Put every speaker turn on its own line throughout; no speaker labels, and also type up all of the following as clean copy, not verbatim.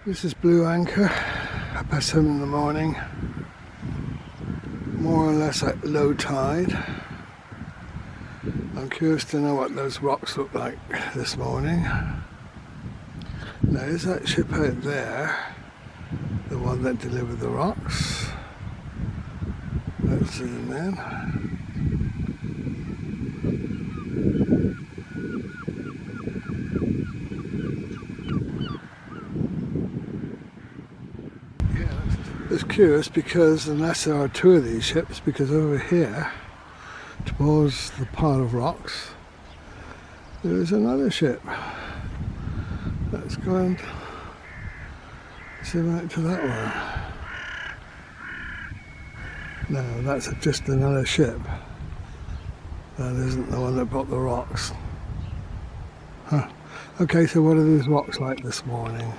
This is Blue Anchor, 7:30 in the morning, more or less at low tide. I'm curious to know what those rocks look like this morning. Now, is that ship out there the one that delivered the rocks? Let's zoom in. It's curious because unless there are two of these ships, because over here towards the pile of rocks there is another ship. Let's go and zoom out to that one. No, that's just another ship. That isn't the one that brought the rocks. Huh. Okay, so what are these rocks like this morning?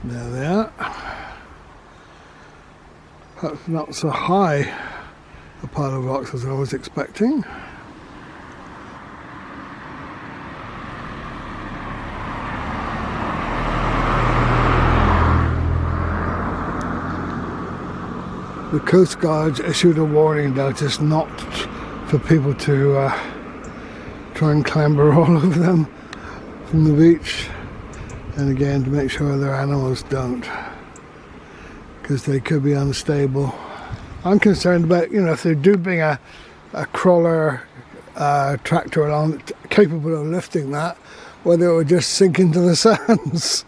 There they are. Perhaps not so high a pile of rocks as I was expecting. The Coast Guard issued a warning notice not for people to try and clamber all over them from the beach. And again, to make sure their animals don't, because they could be unstable. I'm concerned about, if they do bring a crawler tractor along capable of lifting that, whether it would just sink into the sands,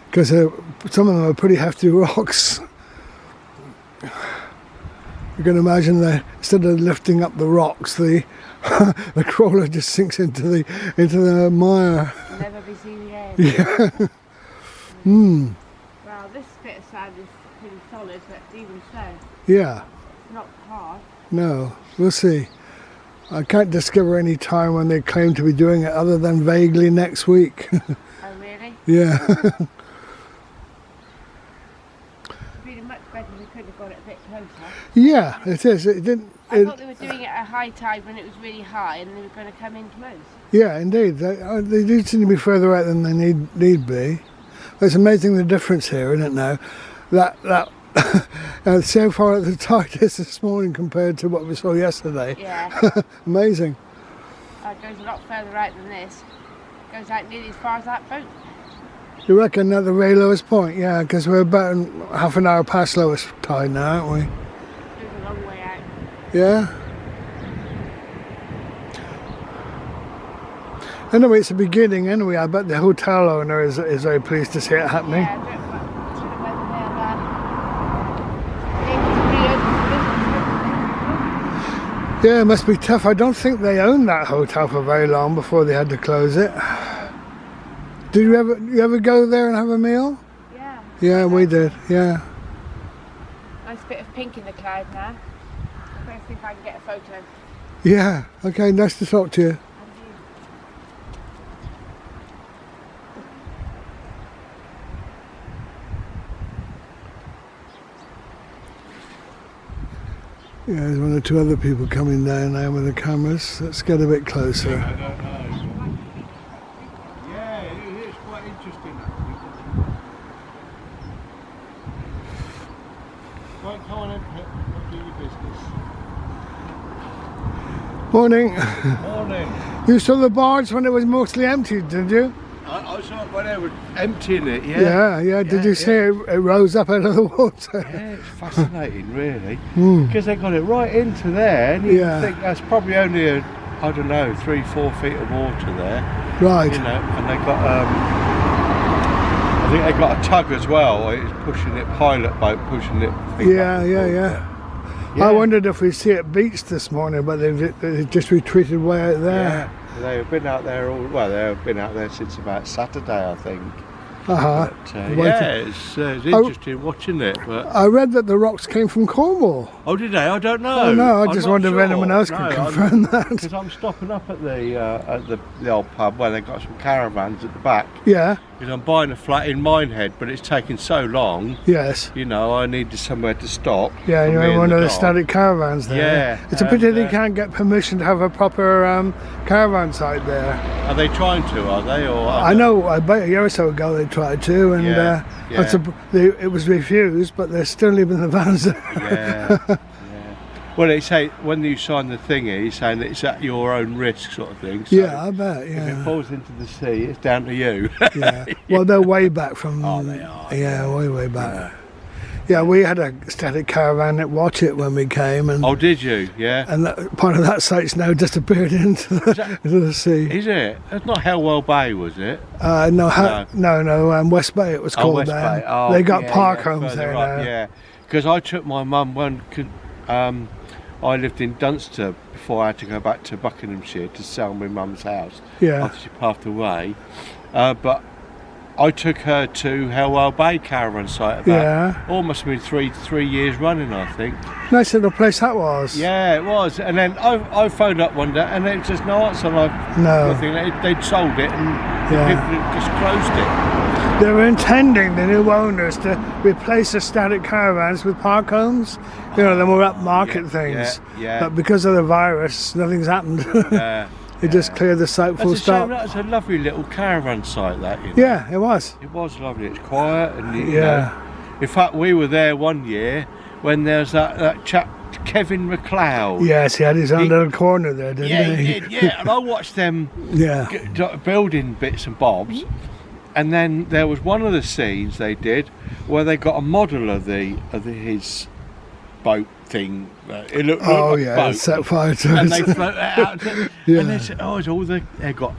because some of them are pretty hefty rocks. You can imagine that instead of lifting up the rocks, the crawler just sinks into the mire.
Never be seen again.
Yeah.
Well, this bit of sand is pretty solid, but even so,
Yeah.
it's not hard.
No, we'll see. I can't discover any time when they claim to be doing it other than vaguely next week.
Oh, really?
Yeah.
It'd been much better if we could have got it a bit closer.
Yeah, it is. It didn't.
I thought they were doing it at high tide when it was really high, and they were going to come in close.
Yeah, indeed. They do seem to be further out than they need be. But it's amazing the difference here, isn't it? Now, that see how far the tide is this morning compared to what we saw yesterday.
Yeah.
Amazing.
It goes a lot further out than this. It goes out nearly as far as that boat.
You reckon at the very lowest point? Yeah, because we're about half an hour past lowest tide now, aren't we?
It goes a long way out.
Yeah. Anyway, it's the beginning anyway. I bet the hotel owner is very pleased to see it happening.
Yeah, I don't know whether they'll able to reopen the business.
Yeah, it must be tough. I don't think they owned that hotel for very long before they had to close it. Did you ever go there and have a meal?
Yeah.
Yeah, we did. Yeah.
Nice bit of pink in the cloud now. I better see if I can get a photo.
Yeah. Okay. Nice to talk to you. Yeah, there's one or two other people coming down now with the cameras. Let's get a bit closer.
I don't know. Yeah, it is quite interesting actually. Right, come on in, do your business.
Morning.
Morning.
You saw the barge when it was mostly empty, did you?
I saw it when they were emptying it, yeah.
Yeah. Did you see it rose up out of the water?
Yeah, it's fascinating really.
Mm.
Because they got it right into there and you
Yeah.
think that's probably only I don't know, 3-4 feet of water there.
Right.
You know, and they got I think they got a tug as well. It's pushing it, pilot boat pushing it.
Yeah. I wondered if we'd see it beached this morning, but they've just retreated way out there.
Yeah, they've been out there they've been out there since about Saturday, I think.
Uh-huh.
But, it's interesting watching it. But
I read that the rocks came from Cornwall.
oh, did they? I don't know.
Oh no, I
I'm
just
not
wondered if
sure.
anyone else could confirm that.
Because I'm stopping up at the old pub where they got some caravans at the back.
Yeah.
because I'm buying a flat in Minehead, but it's taking so long.
Yes.
You know, I needed somewhere to stop.
Yeah,
for
you're
me
in
and
one
the
of the
dog.
static caravans there.
Yeah,
It's a pity
and,
they can't get permission to have a proper caravan site there.
Are they trying to? Are they? Or
I know, about a year or so ago they tried to, and
Yeah,
it was refused, but they're still leaving the vans there.
Yeah. Yeah. Well, they say when you sign the thingy, he's saying that it's at your own risk, sort of thing. So
Yeah, I bet,
if it
yeah.
falls into the sea, it's down to you.
Yeah. Well, they're way back from...
Oh, they are,
Yeah, way back. Yeah, we had a static caravan at Watch It when we came, and
Oh, did you? Yeah.
and part of that site's now disappeared into the sea.
Is it? That's not Hellwell Bay, was it?
No, West Bay it was called
West
then.
Bay. Oh,
They got
yeah,
park
yeah,
homes
further
there
up,
now.
Yeah, because I took my mum I lived in Dunster before I had to go back to Buckinghamshire to sell my mum's house
Yeah.
after she passed away. But I took her to Hellwell Bay caravan site about
Yeah.
almost been three years running, I think.
Nice little place that was.
Yeah, it was. And then I phoned up one day and there was just no answer. And
No.
nothing. They'd sold it and
Yeah.
the people had just closed it.
They were intending, the new owners, to replace the static caravans with park homes. You know, the more upmarket
Yeah,
things.
yeah.
But because of the virus, nothing's happened.
Yeah.
It just cleared the site full
That's a shame.
stop.
That was a lovely little caravan site, that. You know?
Yeah, it was.
It was lovely. It's quiet and you
Yeah.
know. In fact, we were there one year when there was that chap Kevin McLeod.
Yes, he had his own little corner there, didn't
Yeah,
he?
he did. Yeah, and I watched them
Yeah.
building bits and bobs. And then there was one of the scenes they did where they got a model of his boat thing. It looked
Oh,
like a
yeah,
boat.
set fire to
And
it.
they float it out.
Yeah.
And they said, "Oh, it's all they got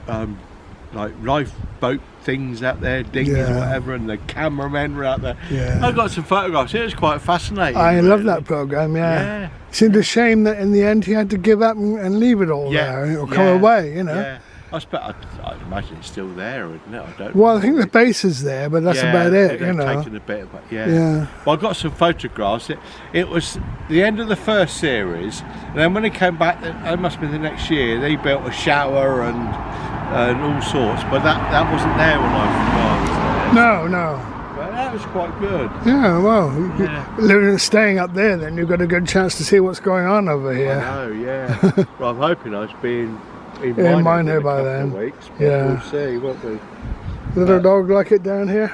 like lifeboat things out there, dinghies
Yeah.
or whatever, and the cameramen were out there."
Yeah.
I got some photographs. It was quite fascinating.
I love
really.
that programme, yeah.
Yeah.
Seemed a shame that in the end he had to give up and leave it all
Yeah.
there or come
Yeah.
away, you know.
Yeah. I'd imagine it's still there, isn't it? I don't.
Well, I
know.
think the base is there, but that's
Yeah,
about it,
they've
you know.
taken a bit of it, yeah.
Yeah.
Well, I got some photographs. It was the end of the first series, and then when they came back, it must be the next year. They built a shower and all sorts, but that wasn't there when I was there.
No.
But that was quite good.
Yeah, well,
Yeah.
living and staying up there, then you've got a good chance to see what's going on over
I
here.
know, yeah. Well, I'm hoping I'll be in
Yeah,
Minehead
Minehead
in a
by
couple
then.
of weeks. But
Yeah.
we'll see, won't we?
Little dog like it down here?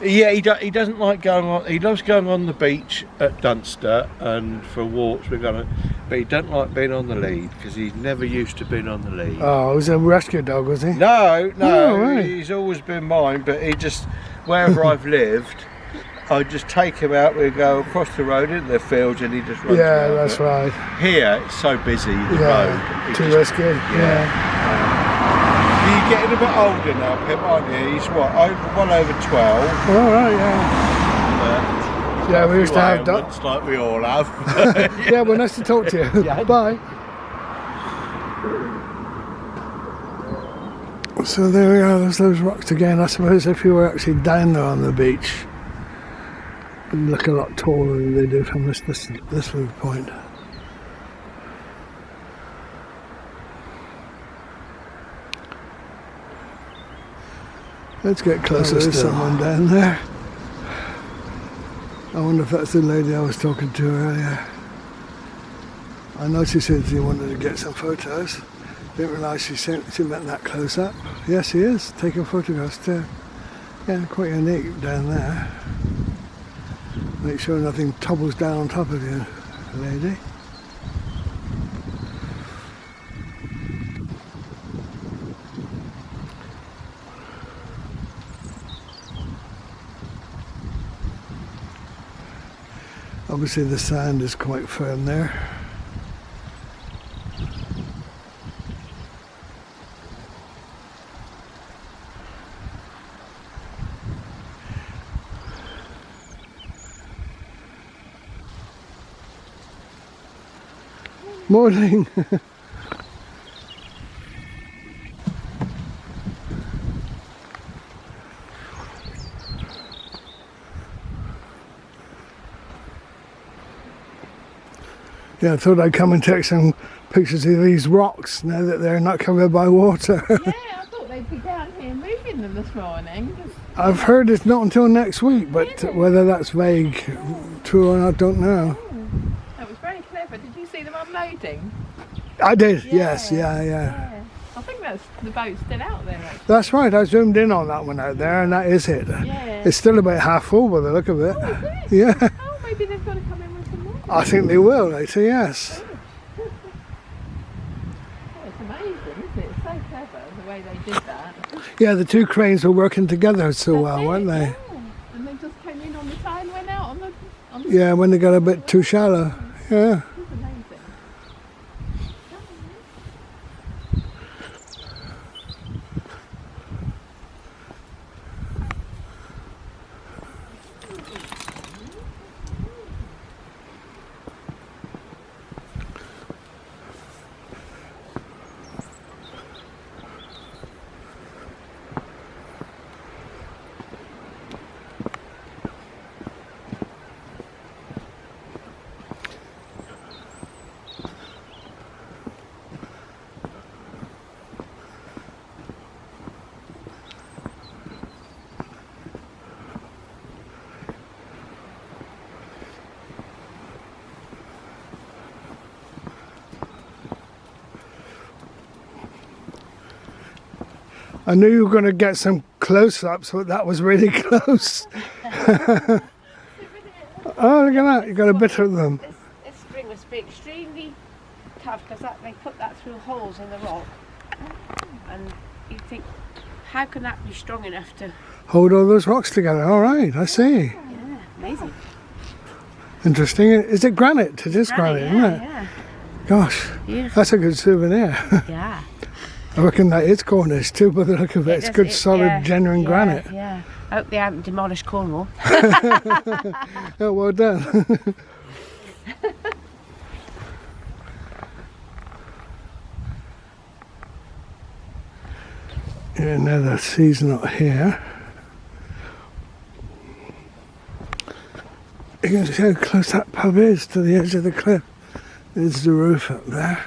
Yeah, he doesn't like going on. He loves going on the beach at Dunster and for walks. But he don't like being on the lead because he's never used to being on the lead.
Oh, he was a rescue dog, was he?
No,
Oh, right.
he's always been mine. But he just wherever I've lived, I just take him out. We go across the road into the fields, and he just runs.
Yeah,
around.
that's
But
right.
Here, it's so busy. The road. He
Too
just-
risky. Yeah.
You're getting a bit older now, Pip, aren't you? He's well over 12.
All right, yeah.
But
Yeah, we used to have
ailments like we all have.
Yeah, well, nice to talk to you.
Yeah.
Bye. So there we are, there's those rocks again. I suppose if you were actually down there on the beach, it'd look a lot taller than they do from this viewpoint. Let's get closer. There's someone down there. I wonder if that's the lady I was talking to earlier. I know she said she wanted to get some photos. Didn't realise she meant that close up. Yes, she is, taking photographs too. Yeah, quite unique down there. Make sure nothing topbles down on top of you, lady. Obviously the sand is quite firm there. Morning. Yeah, I thought I'd come and take some pictures of these rocks now that they're not covered by water.
Yeah, I thought they'd be down here moving them them this morning.
I've heard it's not until next week, but whether that's vague, true or not, I don't know.
That was very clever. Did you see them unloading?
I did, yes, yeah.
I think the boat's still out there actually.
That's right, I zoomed in on that one out there, and that is it.
Yeah.
It's still about half full by the look of it.
Oh, is it?
Yeah,
Oh, maybe they've got to come in with some more.
I think they will later, yes.
Oh, it's amazing, isn't it? It's so clever the way they did that.
Yeah, the two cranes were working together so well,
That's
weren't
it,
they?
yeah. And they just came in on the side and went out on the
Yeah, when they got a bit too shallow. Yeah.
It's amazing.
I knew you were going to get some close-ups, but that was really close. Oh, look at that, you got a bit of them.
This string must be extremely tough because they put that through holes in the rock. And you think, how can that be strong enough to...
Hold all those rocks together, all right, I see.
Yeah, amazing.
Interesting. Is it granite? It is granite, isn't it?
Yeah,
Gosh,
beautiful.
that's a good souvenir.
Yeah.
I reckon that is Cornish too, by the look of it. It's good, solid, genuine granite.
Yeah. I hope they haven't demolished Cornwall.
Oh, well done. Yeah, now the sea's not here. You can see how close that pub is to the edge of the cliff. There's the roof up there.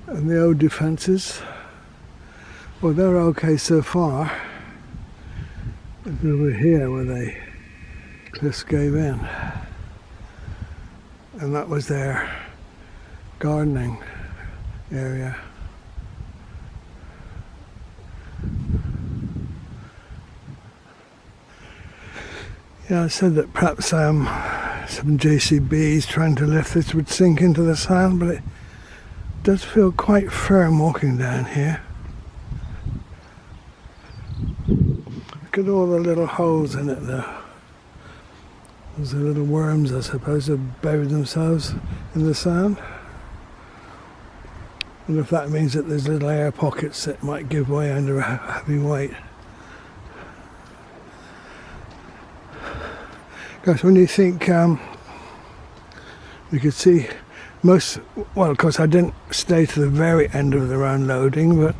And the old defences, well, they're okay so far. It's over here where the cliffs gave in. And that was their gardening area. Yeah, I said that perhaps some JCBs trying to lift this would sink into the sand, but it does feel quite firm walking down here. Look at all the little holes in it though. Those are little worms, I suppose, have buried themselves in the sand. And if that means that there's little air pockets that might give way under a heavy weight. Gosh, when you think we could see most, well, of course I didn't stay to the very end of the round loading, but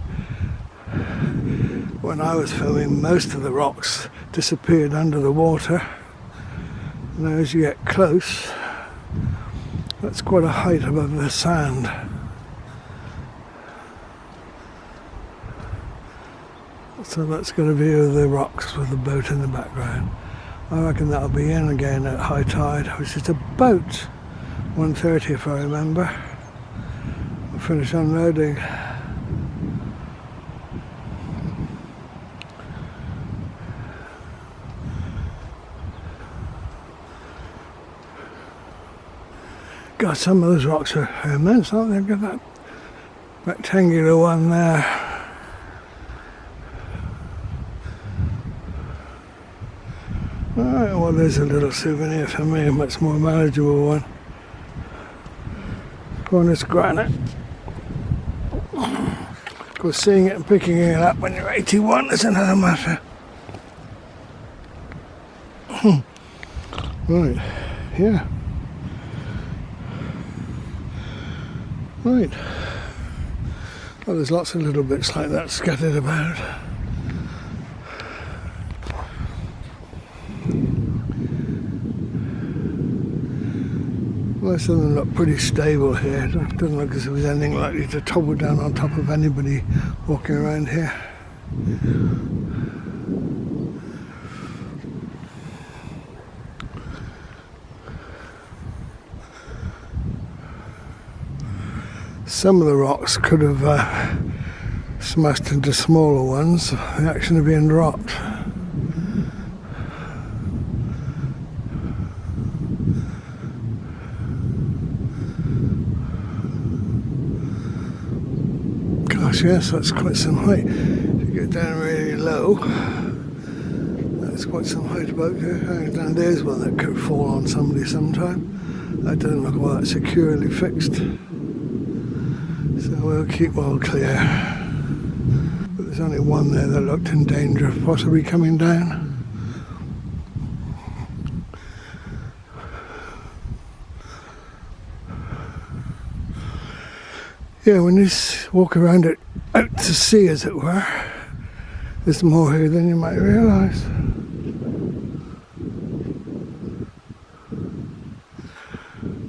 when I was filming, most of the rocks disappeared under the water. Now as you get close, that's quite a height above the sand. So let's get a view of the rocks with the boat in the background. I reckon that'll be in again at high tide, which is about 1:30 if I remember. We'll finish unloading. God, some of those rocks are immense, aren't they? Look at that rectangular one there. Alright, well there's a little souvenir for me, a much more manageable one. Cornish granite. Of course, seeing it and picking it up when you're 81 is another matter. Right, yeah. Right. Well, there's lots of little bits like that scattered about. Most of them look pretty stable here. It doesn't look as if there was anything likely to topple down on top of anybody walking around here. Some of the rocks could have smashed into smaller ones, the action of being dropped. Gosh, yes, that's quite some height. If you get down really low, that's quite some height about there. Down there's one that could fall on somebody sometime. That doesn't look all that securely fixed. So we'll keep well clear. But there's only one there that looked in danger of possibly coming down. Yeah, when you walk around it out to sea, as it were, there's more here than you might realise.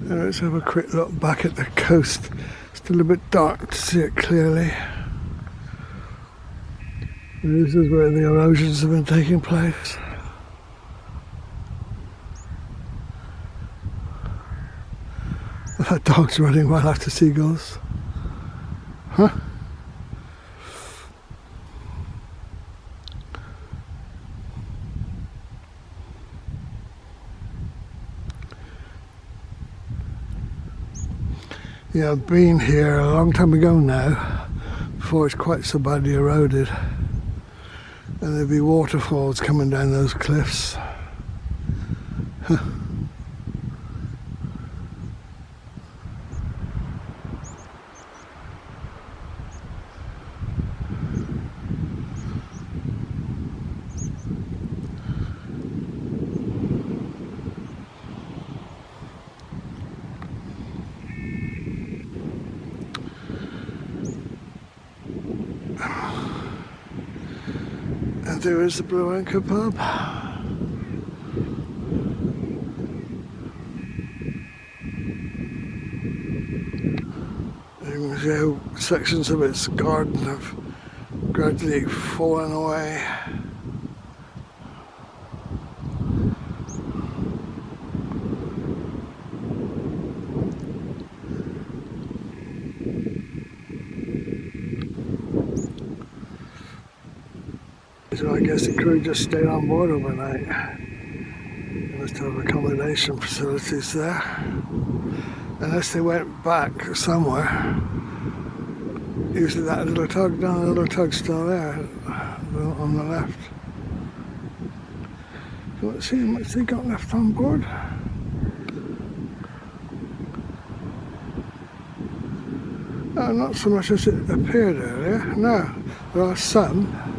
And let's have a quick look back at the coast. Still a bit dark to see it clearly. This is where the erosions have been taking place. That dog's running well after seagulls. Huh? Yeah, I've been here a long time ago now, before it's quite so badly eroded. And there'd be waterfalls coming down those cliffs. Huh. And there is the Blue Anchor pub. You can see how sections of its garden have gradually fallen away. So I guess the crew just stayed on board overnight. They must have accommodation facilities there. Unless they went back somewhere. Usually that little tug, down the little tug's still there on the left. So let's see how much they got left on board. Oh, not so much as it appeared earlier. No, there are some.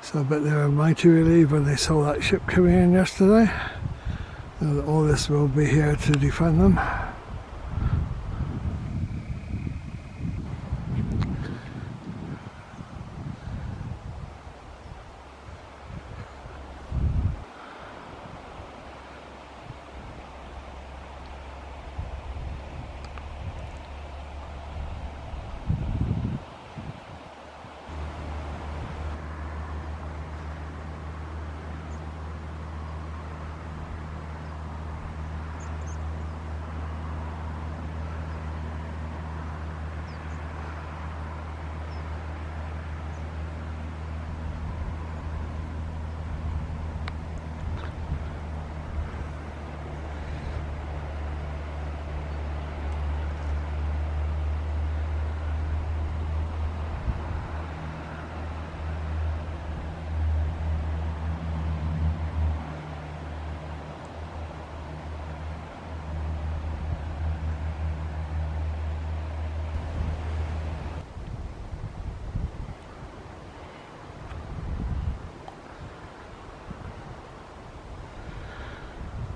So I bet they were mighty relieved when they saw that ship coming in yesterday. And all this will be here to defend them.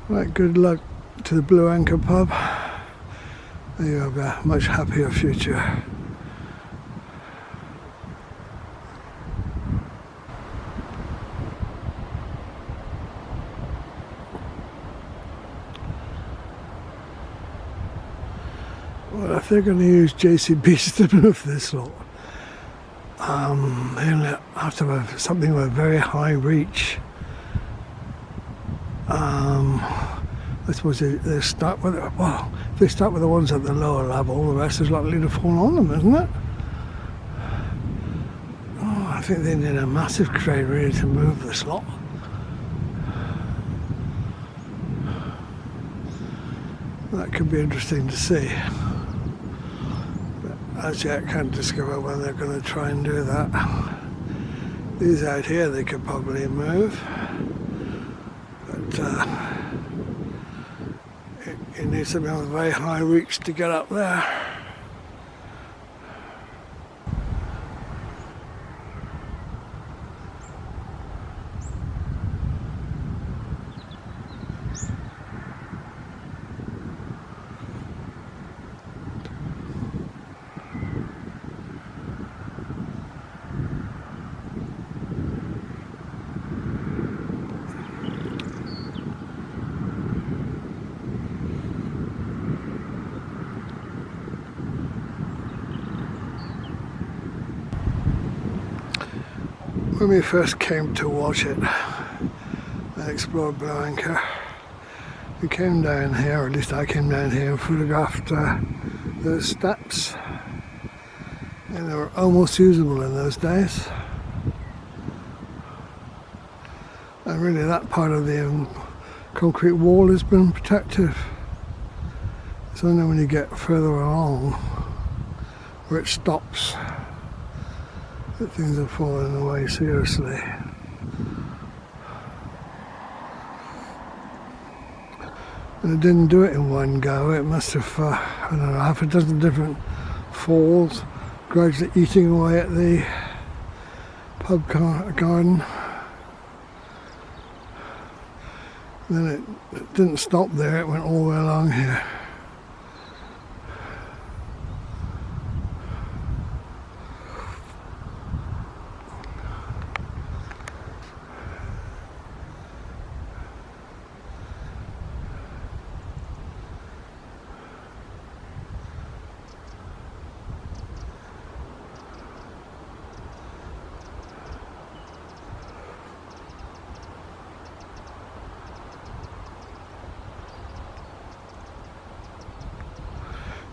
Right, good luck to the Blue Anchor pub. You have a much happier future. they're going to use JCBs to move this lot, they'll have to have something with a very high reach. I suppose they start with, well, if they start with the ones at the lower level, the rest is likely to fall on them, isn't it? Oh, I think they need a massive crane really to move this lot. That could be interesting to see. But as yet, I can't discover when they're going to try and do that. These out here they could probably move, but you need something with very high reach to get up there. When we first came to watch it and explore Blue Anchor, we came down here, or at least I came down here and photographed the steps, and they were almost usable in those days. And really that part of the concrete wall has been protective. It's only when you get further along where it stops that things are falling away seriously. And it didn't do it in one go. It must have, I don't know, half a dozen different falls, gradually eating away at the pub garden. And then it didn't stop there, it went all the way along here.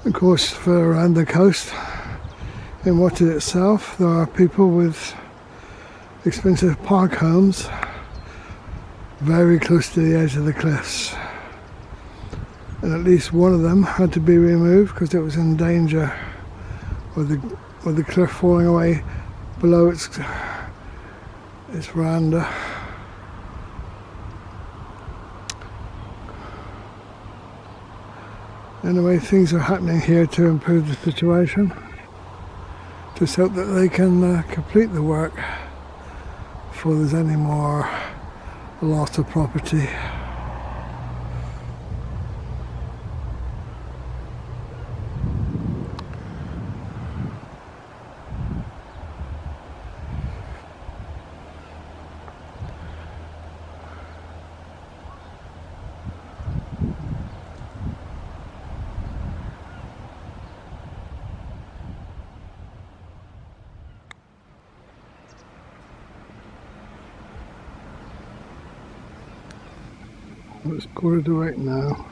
Of course, further around the coast in Watchet itself, there are people with expensive park homes very close to the edge of the cliffs, and at least one of them had to be removed because it was in danger with the cliff falling away below its veranda. Anyway, things are happening here to improve the situation. Just hope that they can complete the work before there's any more loss of property. It's 7:45 now.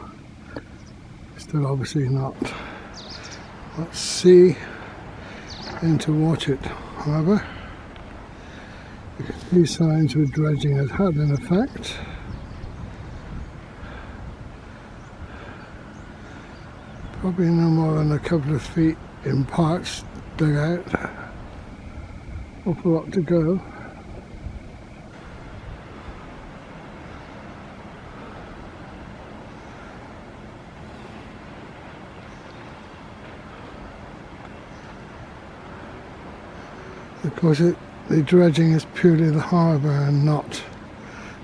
Still obviously not at sea into Watchet. However, you can see signs with dredging has had an effect. Probably no more than a couple of feet in parts dug out. Awful lot to go. Of course, the dredging is purely the harbour and not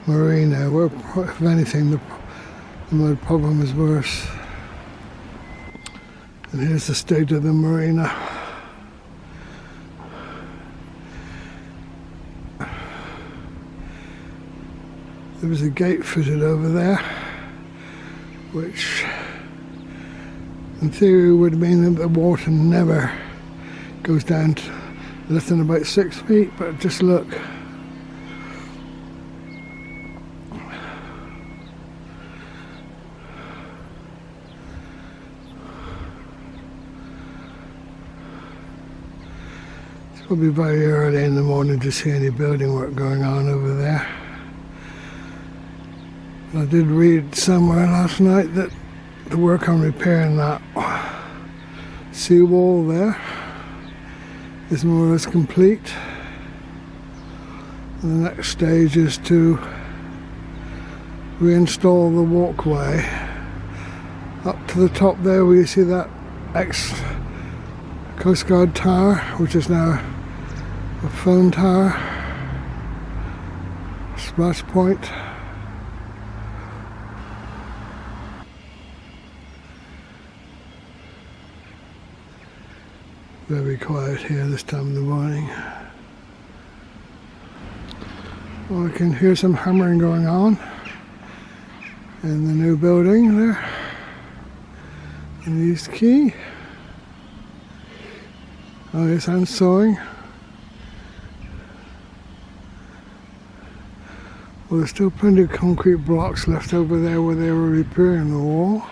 marina, where, if anything, the mud problem is worse. And here's the state of the marina. There was a gate fitted over there, which in theory would mean that the water never goes down to less than about 6 feet, but just look. It's probably very early in the morning to see any building work going on over there. I did read somewhere last night that the work on repairing that seawall there is more or less complete. And the next stage is to reinstall the walkway up to the top there where you see that ex-Coast Guard tower, which is now a phone tower, splash point. Very quiet here this time of the morning. Well, I can hear some hammering going on in the new building there in the East Quay. Oh yes, and sawing. Well, there's still plenty of concrete blocks left over there where they were repairing the wall.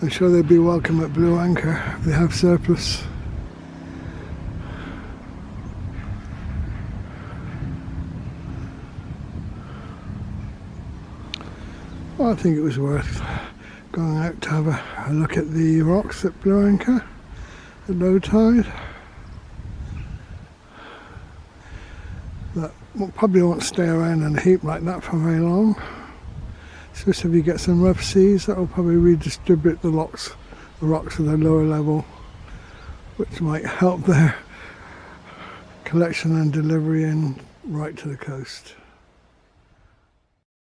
I'm sure they'd be welcome at Blue Anchor if they have surplus. Well, I think it was worth going out to have a look at the rocks at Blue Anchor at low tide. That probably won't stay around in a heap like that for very long. Especially if you get some rough seas, that will probably redistribute the rocks at the lower level, which might help their collection and delivery in right to the coast.